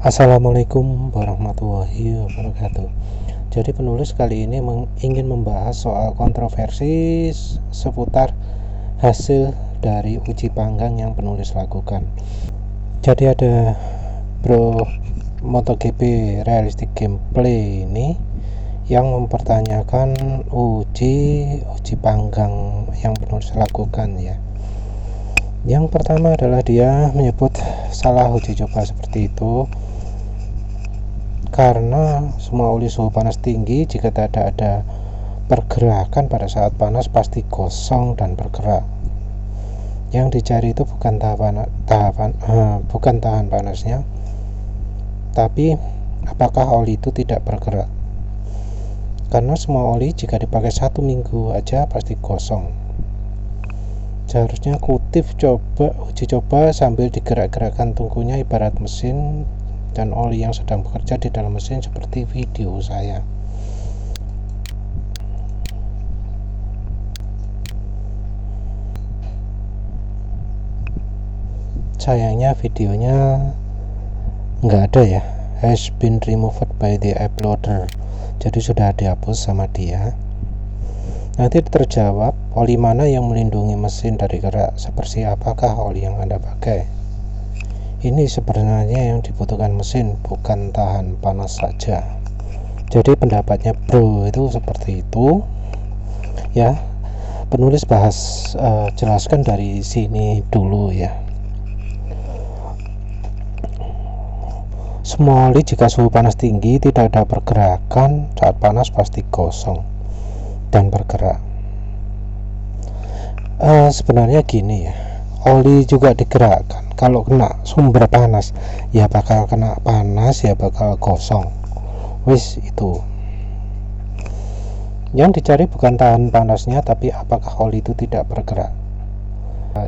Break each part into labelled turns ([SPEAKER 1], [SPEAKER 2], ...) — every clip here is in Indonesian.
[SPEAKER 1] Assalamualaikum warahmatullahi wabarakatuh. Jadi penulis kali ini ingin membahas soal kontroversi seputar hasil dari uji panggang yang penulis lakukan. Jadi ada Bro MotoGP Realistic Gameplay ini yang mempertanyakan uji panggang yang penulis lakukan ya. Yang pertama adalah dia menyebut salah uji coba seperti itu karena semua oli suhu panas tinggi jika tidak ada pergerakan pada saat panas pasti kosong dan bergerak. Yang dicari itu bukan tahan panasnya, tapi apakah oli itu tidak bergerak. Karena semua oli jika dipakai 1 minggu aja pasti kosong. Seharusnya kutip uji coba sambil digerak-gerakkan tungkunya ibarat mesin dan oli yang sedang bekerja di dalam mesin seperti video saya. Sayangnya videonya nggak ada ya, has been removed by the uploader, jadi sudah dihapus sama dia. Nanti terjawab oli mana yang melindungi mesin dari gerak, seperti apakah oli yang Anda pakai. Ini sebenarnya yang dibutuhkan mesin, bukan tahan panas saja. Jadi pendapatnya Bro itu seperti itu ya. Penulis jelaskan dari sini dulu ya. Semua oli jika suhu panas tinggi tidak ada pergerakan, saat panas pasti kosong dan bergerak. Sebenarnya gini ya, oli juga digerakkan. Kalau kena sumber panas ya bakal kena panas, ya bakal kosong. Wis itu. Yang dicari bukan tahan panasnya, tapi apakah oli itu tidak bergerak.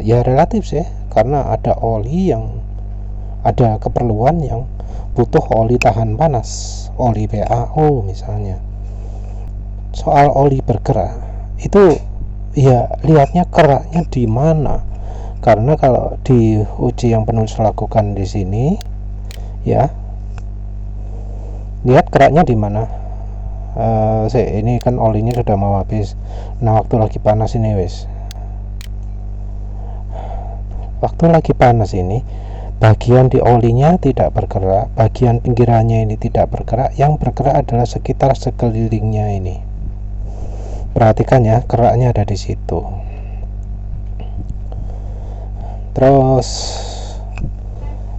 [SPEAKER 1] Ya relatif sih, karena ada oli yang ada keperluan yang butuh oli tahan panas, oli PAO misalnya. Soal oli bergerak itu ya lihatnya keraknya di mana. Karena kalau di uji yang penulis lakukan di sini ya, lihat keraknya di mana. Ini kan olinya sudah mau habis. Nah, waktu lagi panas ini waktu lagi panas ini bagian di olinya tidak bergerak, bagian pinggirannya ini tidak bergerak, yang bergerak adalah sekitar sekelilingnya ini. Perhatikan ya, keraknya ada di situ. Terus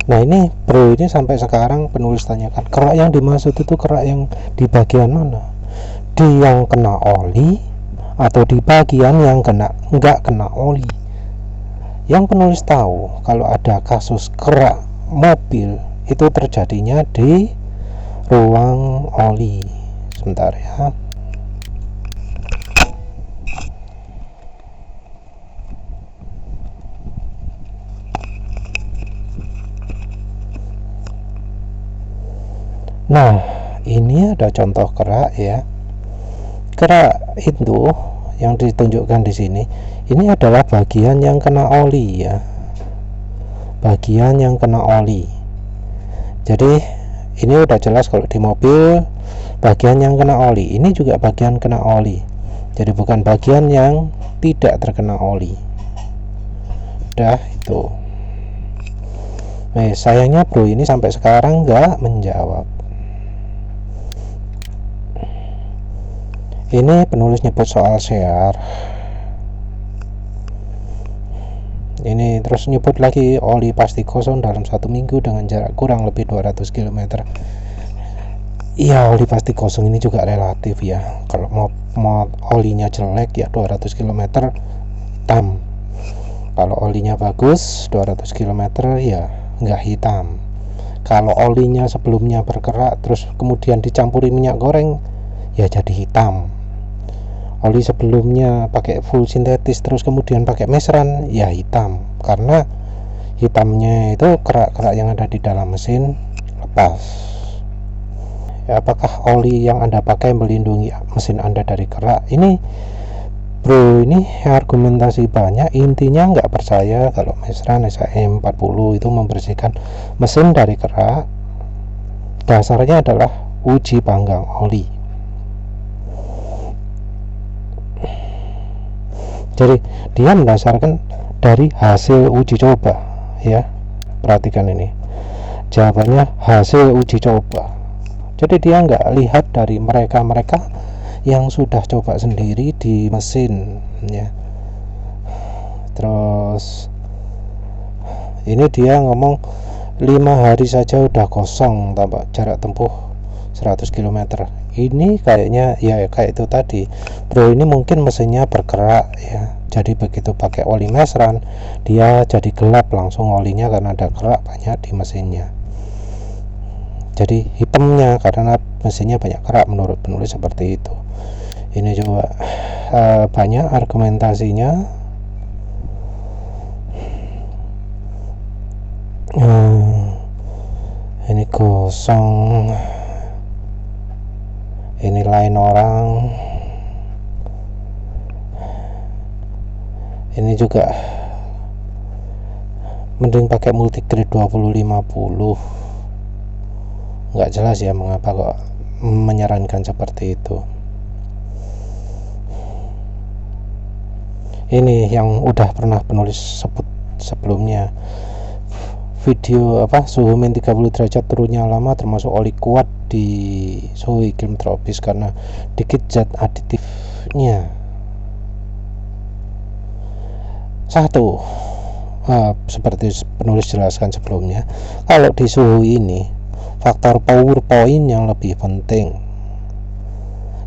[SPEAKER 1] nah ini Bro ini sampai sekarang penulis tanyakan, kerak yang dimaksud itu kerak yang di bagian mana? Di yang kena oli atau di bagian yang nggak kena oli? Yang penulis tahu kalau ada kasus kerak mobil itu terjadinya di ruang oli. Sebentar ya. Nah, ini ada contoh kerak ya. Kerak itu yang ditunjukkan di sini, ini adalah bagian yang kena oli ya. Bagian yang kena oli. Jadi ini udah jelas kalau di mobil bagian yang kena oli. Ini juga bagian kena oli. Jadi bukan bagian yang tidak terkena oli. Udah itu. Nah, sayangnya Bro ini sampai sekarang nggak menjawab. Ini penulis nyebut soal share. Ini terus nyebut lagi oli pasti kosong dalam 1 minggu dengan jarak kurang lebih 200 km. Iya, oli pasti kosong ini juga relatif ya. Kalau mau olinya jelek ya 200 km hitam. Kalau olinya bagus 200 km ya nggak hitam. Kalau olinya sebelumnya bergerak terus kemudian dicampuri minyak goreng ya jadi hitam. Oli sebelumnya pakai full sintetis terus kemudian pakai mesran ya hitam, karena hitamnya itu kerak-kerak yang ada di dalam mesin lepas ya. Apakah oli yang Anda pakai melindungi mesin Anda dari kerak? Ini Bro ini argumentasi banyak, intinya nggak percaya kalau mesran SAM 40 itu membersihkan mesin dari kerak. dasarnya adalah uji panggang oli. Jadi dia mendasarkan dari hasil uji coba ya. Perhatikan ini, jawabannya hasil uji coba. Jadi dia nggak lihat dari mereka yang sudah coba sendiri di mesin ya. Terus ini dia ngomong 5 hari saja udah kosong tanpa jarak tempuh 100 km. Ini kayaknya ya kayak itu tadi bro, ini mungkin mesinnya bergerak ya, jadi begitu pakai oli mesran dia jadi gelap langsung olinya karena ada gerak banyak di mesinnya, jadi hitamnya karena mesinnya banyak gerak menurut penulis seperti itu. Ini juga banyak argumentasinya. Ini kosong, ini lain orang, ini juga mending pakai multigrade 2050. Nggak jelas ya mengapa kok menyarankan seperti itu. Ini yang udah pernah penulis sebut sebelumnya, video suhu min 30 derajat turunnya lama termasuk oli kuat di suhu iklim tropis karena dikit zat aditifnya. Satu, seperti penulis jelaskan sebelumnya, kalau di suhu ini faktor power point yang lebih penting.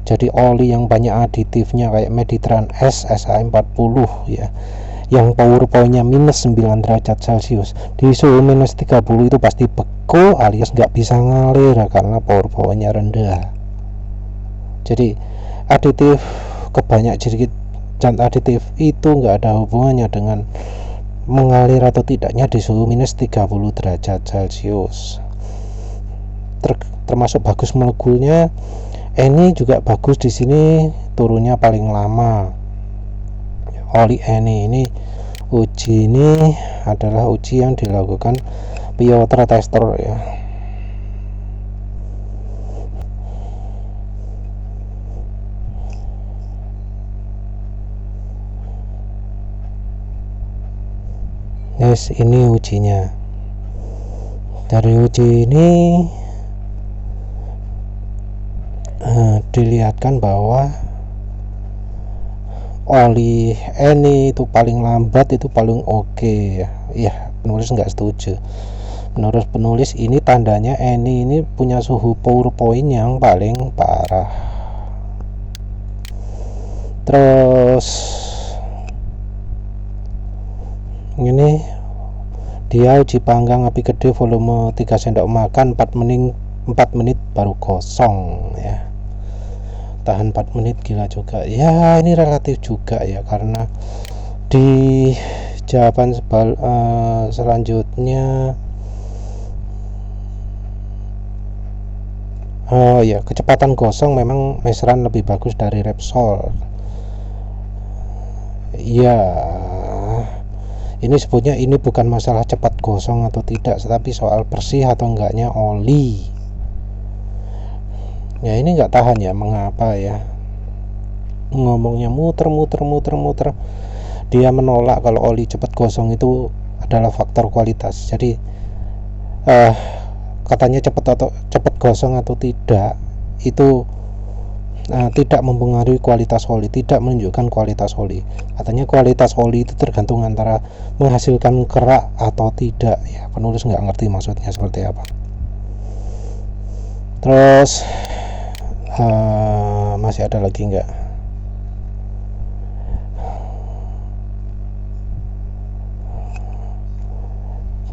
[SPEAKER 1] Jadi oli yang banyak aditifnya kayak Mediterranean S, SA40 ya, yang power point-nya minus 9 derajat Celcius di suhu minus 30 itu pasti beku alias nggak bisa ngalir karena power point-nya rendah. Jadi aditif kebanyak sedikit zat aditif itu nggak ada hubungannya dengan mengalir atau tidaknya di suhu minus 30 derajat Celcius. Termasuk bagus molekulnya. Ini juga bagus di sini, turunnya paling lama. Oli ini uji ini adalah uji yang dilakukan Piotr Tester ya. Yes, ini ujinya. Dari uji ini dilihatkan bahwa oli ini itu paling lambat, itu paling oke ya. Penulis nggak setuju. Menurut penulis ini tandanya ini punya suhu power point yang paling parah. Terus ini dia uji panggang api gede volume 3 sendok makan 4 menit baru kosong ya. Tahan 4 menit, gila juga ya. Ini relatif juga ya, karena di jawaban selanjutnya ya, kecepatan gosong memang mesran lebih bagus dari Repsol ya. Ini sebutnya ini bukan masalah cepat gosong atau tidak, tetapi soal bersih atau enggaknya oli ya. Ini nggak tahan ya, mengapa ya ngomongnya muter. Dia menolak kalau oli cepat gosong itu adalah faktor kualitas. Jadi katanya cepat gosong atau tidak itu tidak mempengaruhi kualitas oli, tidak menunjukkan kualitas oli. Katanya kualitas oli itu tergantung antara menghasilkan kerak atau tidak ya. Penulis nggak ngerti maksudnya seperti apa. Terus masih ada lagi nggak?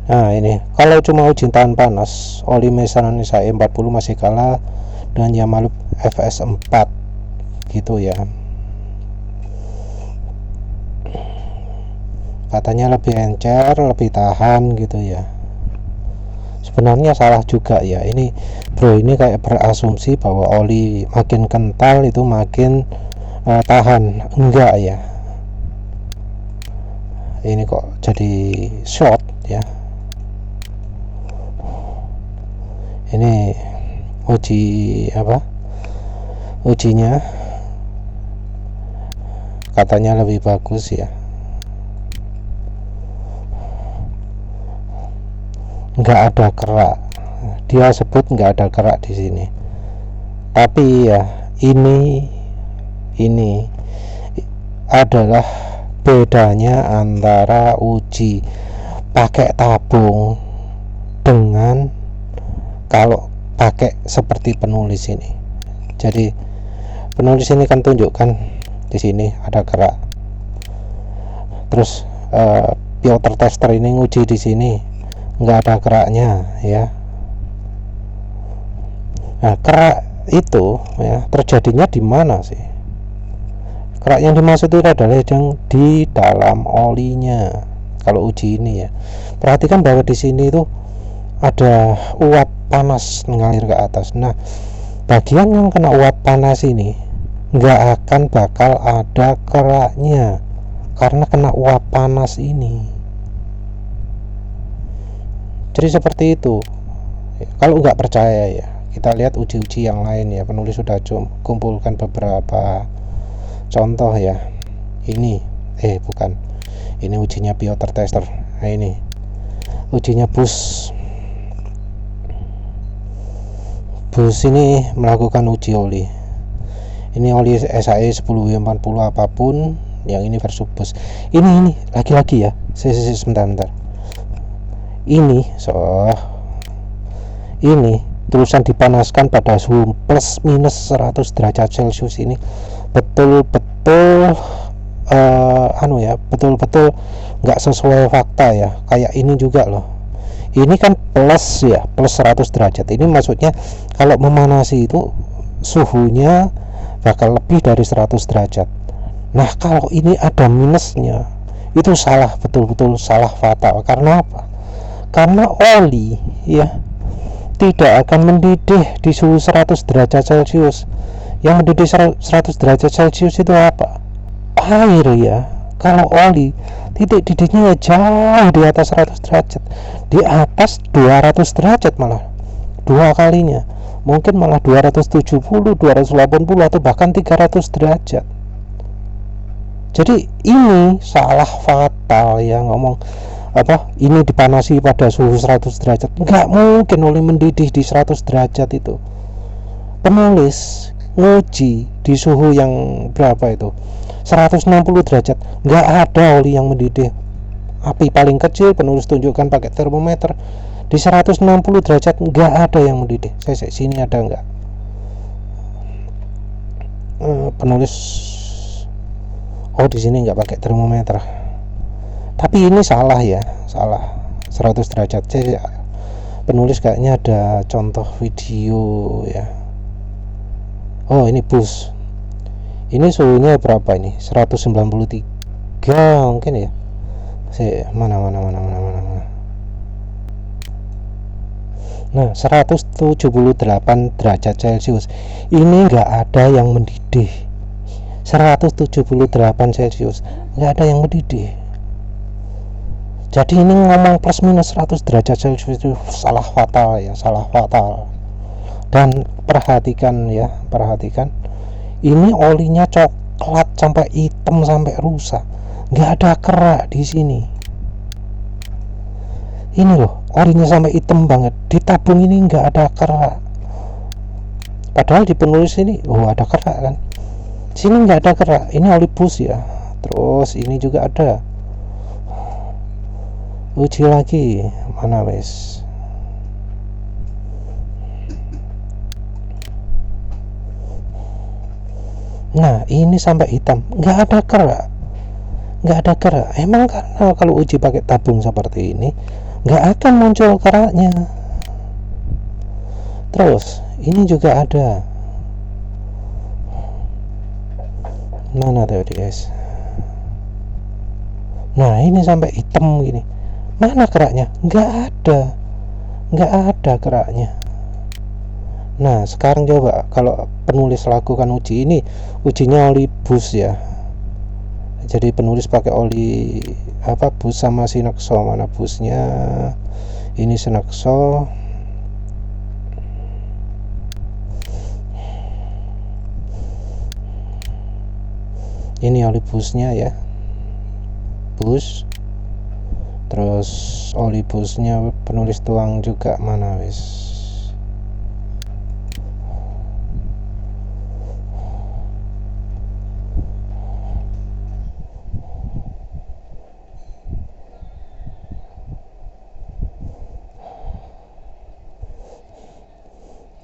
[SPEAKER 1] Nah ini, kalau cuma uji tahan panas, oli mesran SAE 40 masih kalah dengan Yamalub FS4 gitu ya. Katanya lebih encer, lebih tahan gitu ya. Sebenarnya salah juga ya. Ini bro, ini kayak berasumsi bahwa oli makin kental itu makin tahan. Enggak ya. Ini kok jadi short ya. Ini ujinya katanya lebih bagus ya. Nggak ada kerak, dia sebut nggak ada kerak di sini. Tapi ya ini adalah bedanya antara uji pakai tabung dengan kalau pakai seperti penulis ini. Jadi penulis ini kan tunjukkan di sini ada kerak, terus Piotr tester ini nguji di sini nggak ada keraknya ya. Nah, kerak itu ya terjadinya di mana sih? Kerak yang dimaksud itu adalah yang di dalam olinya. Kalau uji ini ya, perhatikan bahwa di sini itu ada uap panas mengalir ke atas. Nah, bagian yang kena uap panas ini nggak akan bakal ada keraknya karena kena uap panas ini. Jadi seperti itu. Kalau nggak percaya ya, kita lihat uji-uji yang lain ya. Penulis sudah kumpulkan beberapa contoh ya. Ini bukan, ini ujinya Piotr tester. Nah, ini ujinya Bus ini melakukan uji oli. Ini oli SAE 10W40 apapun, yang ini versus Bus. Ini lagi-lagi ya. Sebentar. Ini tulisan dipanaskan pada suhu plus minus 100 derajat Celcius ini betul-betul betul-betul nggak sesuai fakta ya. Kayak ini juga loh, ini kan plus 100 derajat. Ini maksudnya kalau memanasi itu suhunya bakal lebih dari 100 derajat. Nah, kalau ini ada minusnya, itu salah, betul-betul salah fatal. Karena apa? Karena oli ya tidak akan mendidih di suhu 100 derajat Celcius. Yang mendidih 100 derajat Celcius itu apa? Air ya. Kalau oli titik didihnya jauh di atas 100 derajat, di atas 200 derajat, malah dua kalinya, mungkin malah 270, 280 atau bahkan 300 derajat. Jadi ini salah fatal ya, ngomong ini dipanasi pada suhu 100 derajat. Nggak mungkin oli mendidih di 100 derajat itu. Penulis nguji di suhu yang berapa itu, 160 derajat. Nggak ada oli yang mendidih. Api paling kecil penulis tunjukkan pakai termometer di 160 derajat, nggak ada yang mendidih. Saya sini ada nggak? Penulis di sini nggak pakai termometer. Tapi ini salah ya, salah 100 derajat. Jadi penulis kayaknya ada contoh video ya. Ini Bus. Ini suhunya berapa ini? 193 mungkin ya. Mana. Nah, 178 derajat Celcius. Ini nggak ada yang mendidih. 178 Celcius nggak ada yang mendidih. Jadi ini ngomong plus minus 100 derajat Celcius itu salah fatal ya, salah fatal. Dan perhatikan, ini olinya coklat sampai hitam sampai rusak, nggak ada kerak di sini. Ini loh, olinya sampai hitam banget, di tabung ini nggak ada kerak. Padahal di penulis ini ada kerak kan, sini nggak ada kerak. Ini oli Bus ya. Terus ini juga ada. Uji lagi, mana wes? Nah, ini sampai hitam, nggak ada kerak. Emang karena kalau uji pakai tabung seperti ini nggak akan muncul keraknya. Terus ini juga ada. Mana tadi guys? Nah, ini sampai hitam gini. Mana keraknya? Nggak ada keraknya. Nah, sekarang coba kalau penulis lakukan uji ini, ujinya oli Bus ya. Jadi penulis pakai oli Bus sama Sinoxo. Mana Busnya? Ini Sinoxo. Ini oli busnya ya, bus. Terus oli busnya penulis tuang juga mana wis.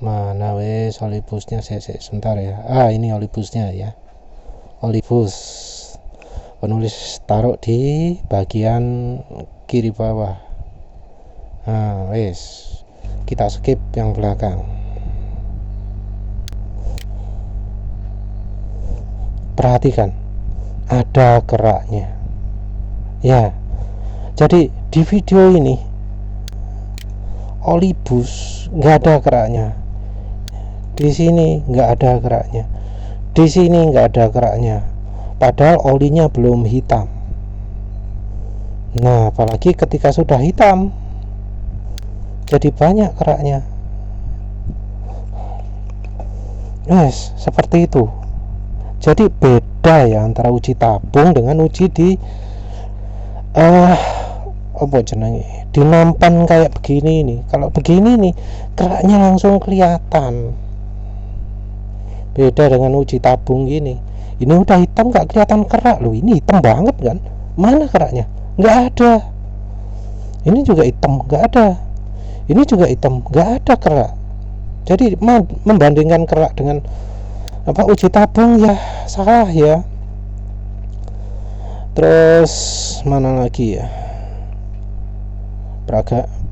[SPEAKER 1] Mana wes oli busnya, sebentar ya. Ini oli busnya ya, oli bus. Penulis taruh di bagian kiri bawah. Wes kita skip yang belakang. Perhatikan, ada keraknya ya. Jadi di video ini oli bus nggak ada keraknya, di sini nggak ada keraknya, di sini nggak ada keraknya, padahal olinya belum hitam. Nah, apalagi ketika sudah hitam jadi banyak keraknya. Seperti itu. Jadi beda ya antara uji tabung dengan uji di apa jenenge, di nampan kayak begini nih. Kalau begini nih keraknya langsung kelihatan. Beda dengan uji tabung gini. Ini udah hitam gak kelihatan kerak loh. Ini hitam banget kan? Mana keraknya? Nggak ada. Ini juga hitam, nggak ada. Ini juga hitam, nggak ada kerak. Jadi membandingkan kerak dengan uji tabung ya salah ya. Terus mana lagi ya,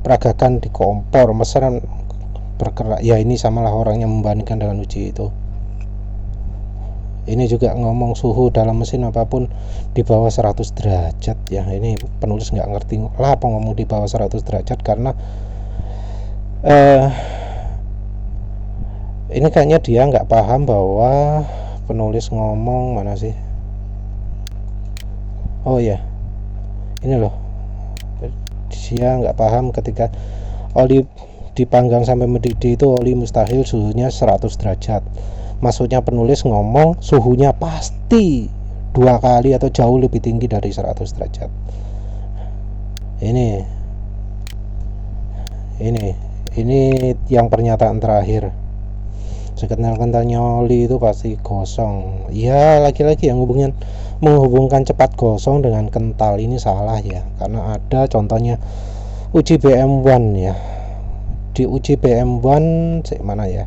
[SPEAKER 1] peragakan di kompor mesin bergerak ya, ini samalah orangnya membandingkan dengan uji itu. Ini juga ngomong suhu dalam mesin apapun di bawah 100 derajat ya. Ini penulis nggak ngerti lah apa ngomong di bawah 100 derajat, karena ini kayaknya dia nggak paham bahwa penulis ngomong mana sih. Oh ya, ini loh, dia nggak paham ketika oli dipanggang sampai mendidih itu oli mustahil suhunya 100 derajat. Maksudnya penulis ngomong suhunya pasti 2 kali atau jauh lebih tinggi dari 100 derajat. Ini yang pernyataan terakhir. Sekental-kentalnya oli itu pasti gosong. Ya, lagi-lagi yang menghubungkan cepat gosong dengan kental ini salah ya. Karena ada contohnya uji BM1 ya. Di uji BM1 mana ya?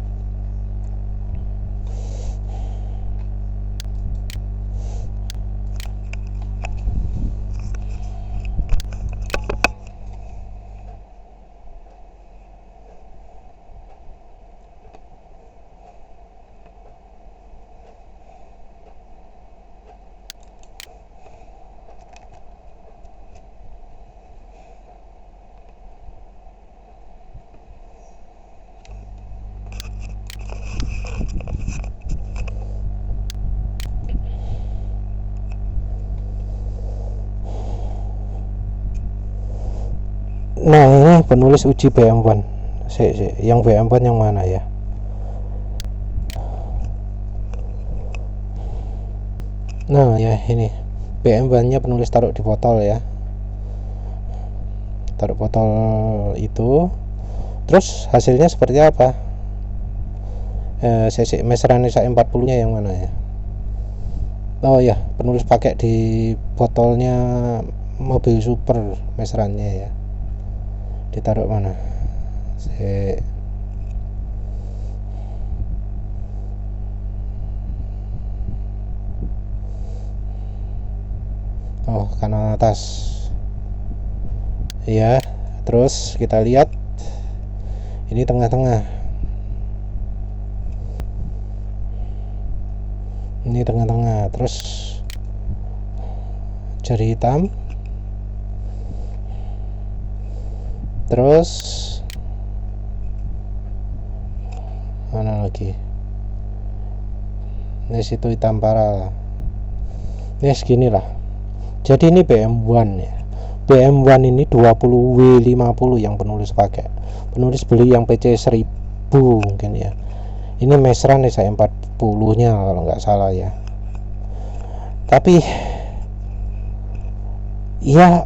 [SPEAKER 1] Nah, ini penulis uji BM1. Yang BM1 yang mana ya? Nah ya, ini BM1 nya penulis taruh di botol ya. Taruh botol itu. Terus hasilnya seperti apa? Meseran SA 40 nya yang mana ya? Oh ya, penulis pakai di botolnya mobil super meserannya ya. Ditaruh mana? Kanan atas ya. Terus kita lihat ini tengah-tengah. Ini tengah-tengah. Terus jari hitam. Terus mana lagi? Ini situ hitam parah. Ini segini lah. Jadi ini BM1 ya. BM1 ini 20W50 yang penulis pakai. Penulis beli yang PC 1000 mungkin ya. Ini meseran SA 40 nya kalau nggak salah ya. Tapi ya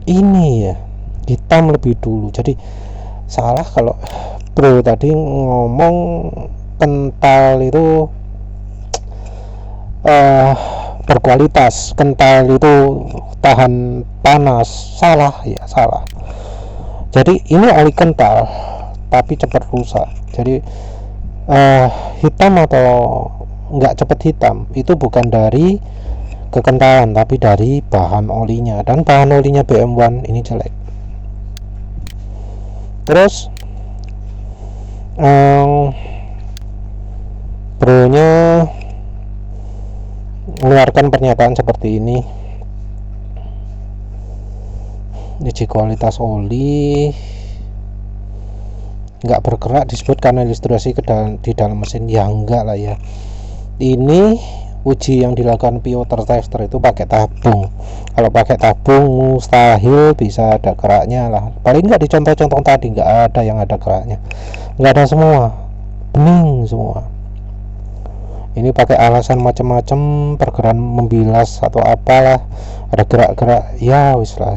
[SPEAKER 1] ini ya hitam lebih dulu. Jadi salah kalau bro tadi ngomong kental itu berkualitas, kental itu tahan panas. Salah ya, salah. Jadi ini oli kental tapi cepat rusak. Jadi hitam atau nggak cepat hitam itu bukan dari kekentalan tapi dari bahan olinya, dan bahan olinya BM1 ini jelek. Terus bronya mengeluarkan pernyataan seperti ini, uji kualitas oli nggak bergerak disebut karena ilustrasi di dalam mesin. Ya enggak lah ya, ini uji yang dilakukan Piotr Tester itu pakai tabung. Kalau pakai tabung mustahil bisa ada geraknya lah. Paling nggak di contoh-contoh tadi nggak ada yang ada geraknya, nggak ada semua, bening semua. Ini pakai alasan macam-macam, pergerakan membilas atau apalah, ada gerak-gerak ya wis lah.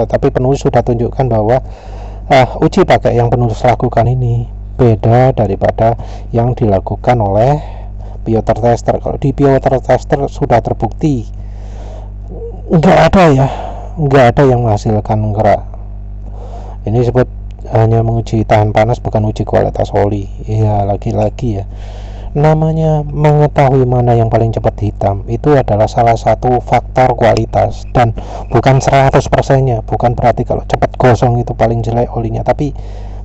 [SPEAKER 1] Tapi penulis sudah tunjukkan bahwa uji pakai yang penulis lakukan ini beda daripada yang dilakukan oleh Piotr Tester. Kalau di Piotr Tester sudah terbukti nggak ada yang menghasilkan gerak. Ini disebut hanya menguji tahan panas, bukan uji kualitas oli. Ya lagi-lagi ya, namanya mengetahui mana yang paling cepat hitam itu adalah salah satu faktor kualitas, dan bukan 100% nya. Bukan berarti kalau cepat gosong itu paling jelek olinya, tapi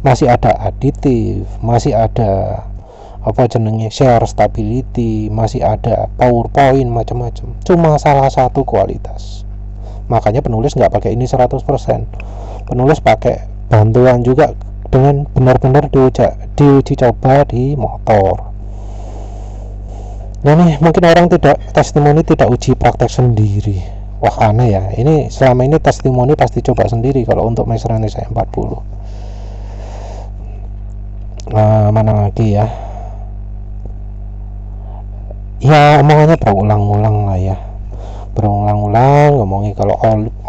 [SPEAKER 1] masih ada aditif, masih ada share stability, masih ada power point, macam-macam. Cuma salah satu kualitas. Makanya penulis nggak pakai ini 100%. Penulis pakai bantuan juga dengan benar-benar diuji coba di motor. Nah nih, mungkin orang testimoni tidak uji praktek sendiri. Wah aneh ya, ini selama ini testimoni pasti coba sendiri kalau untuk Maserati saya 40. Mana lagi ya, omongannya berulang-ulang lah ya, berulang-ulang ngomongin kalau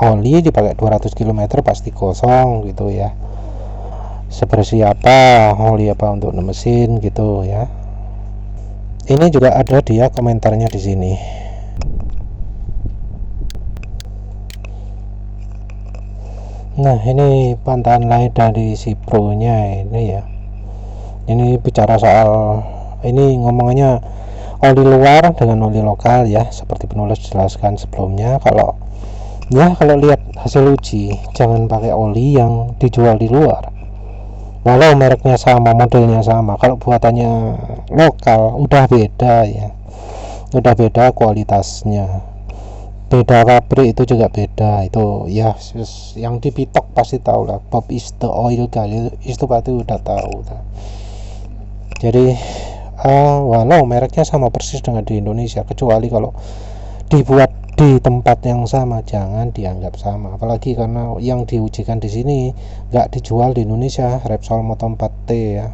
[SPEAKER 1] oli dipakai 200 km pasti kosong gitu ya. Sebersih apa oli apa untuk mesin gitu ya. Ini juga ada dia komentarnya di sini. Nah ini bantahan lain dari si pro nya ini ya. Ini bicara soal, ini ngomongannya oli luar dengan oli lokal ya, seperti penulis jelaskan sebelumnya. Kalau lihat hasil uji, jangan pakai oli yang dijual di luar. Walau mereknya sama, modelnya sama, kalau buatannya lokal udah beda ya, udah beda kualitasnya, beda pabrik itu juga beda. Itu ya yang di Pitok pasti tahu lah, Bob is the oil guy itu pasti udah tahu. Jadi walau mereknya sama persis dengan di Indonesia, kecuali kalau dibuat di tempat yang sama, jangan dianggap sama. Apalagi karena yang diujikan di sini nggak dijual di Indonesia. Repsol Moto 4T ya,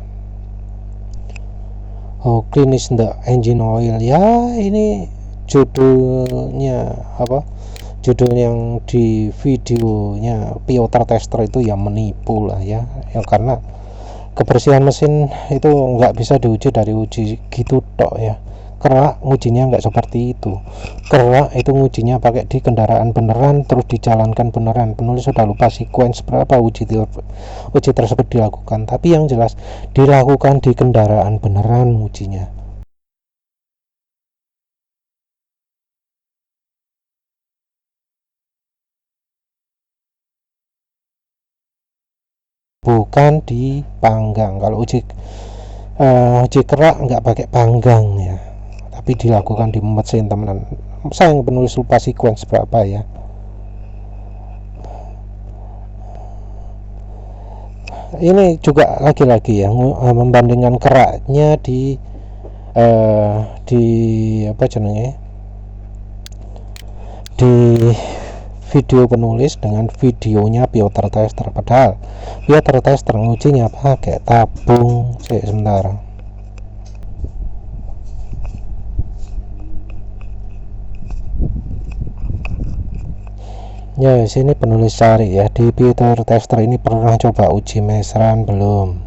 [SPEAKER 1] clean is the engine oil ya. Ini judulnya apa, judul yang di videonya Piotr Tester itu yang menipu lah ya, karena kebersihan mesin itu nggak bisa diuji dari uji gitu tok ya. Kerak ngujinya nggak seperti itu. Kerak itu ngujinya pakai di kendaraan beneran, terus dijalankan beneran. Penulis sudah lupa sequence berapa uji tersebut dilakukan, tapi yang jelas dilakukan di kendaraan beneran ujinya. Bukan dipanggang. Kalau uji kerak nggak pakai panggang ya, tapi dilakukan di mesin teman. Saya yang penulis lupa sequence berapa ya. Ini juga lagi-lagi ya, membandingkan keraknya di apa jenenge, di video penulis dengan videonya Piotr Tester. Padahal Piotr Tester ngujinya pakai tabung. Sebentar, Ya sini penulis cari ya, di Peter Tester ini pernah coba uji mesran belum?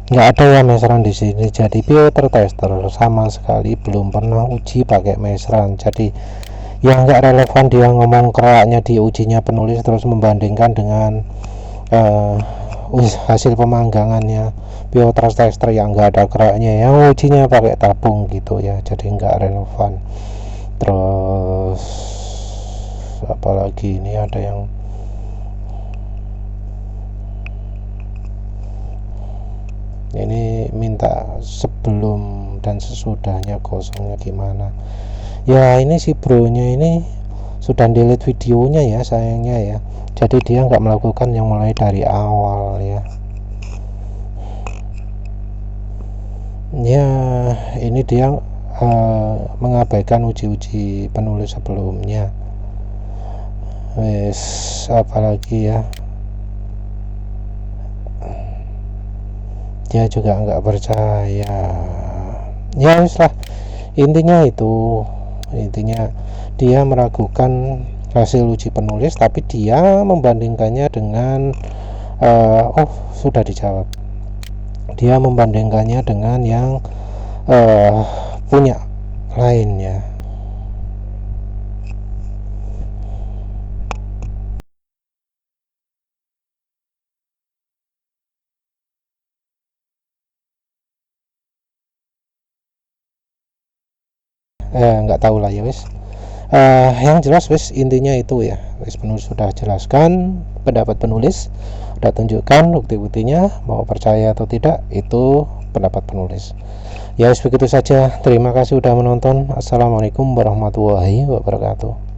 [SPEAKER 1] Nggak ada ya mesran di sini. Jadi Peter Tester sama sekali belum pernah uji pakai mesran. Jadi yang nggak relevan dia ngomong keraknya di ujinya penulis terus membandingkan dengan hasil pemanggangannya Peter Tester yang nggak ada keraknya, yang ujinya pakai tabung gitu ya. Jadi nggak relevan. Terus apalagi ini ada yang ini minta sebelum dan sesudahnya kosongnya gimana ya. Ini si bronya ini sudah delete videonya ya sayangnya ya, jadi dia nggak melakukan yang mulai dari awal ya. Ya ini dia mengabaikan uji-uji penulis sebelumnya. Wes apalagi ya, dia juga nggak percaya ya. Wes lah, intinya dia meragukan hasil uji penulis, tapi dia membandingkannya dengan sudah dijawab, dia membandingkannya dengan yang punya lainnya. Nggak tahu lah ya wes. Yang jelas wes intinya itu ya wes, penulis sudah jelaskan pendapat penulis, udah tunjukkan bukti-buktinya, mau percaya atau tidak itu pendapat penulis ya. Wes begitu saja, terima kasih sudah menonton. Assalamualaikum warahmatullahi wabarakatuh.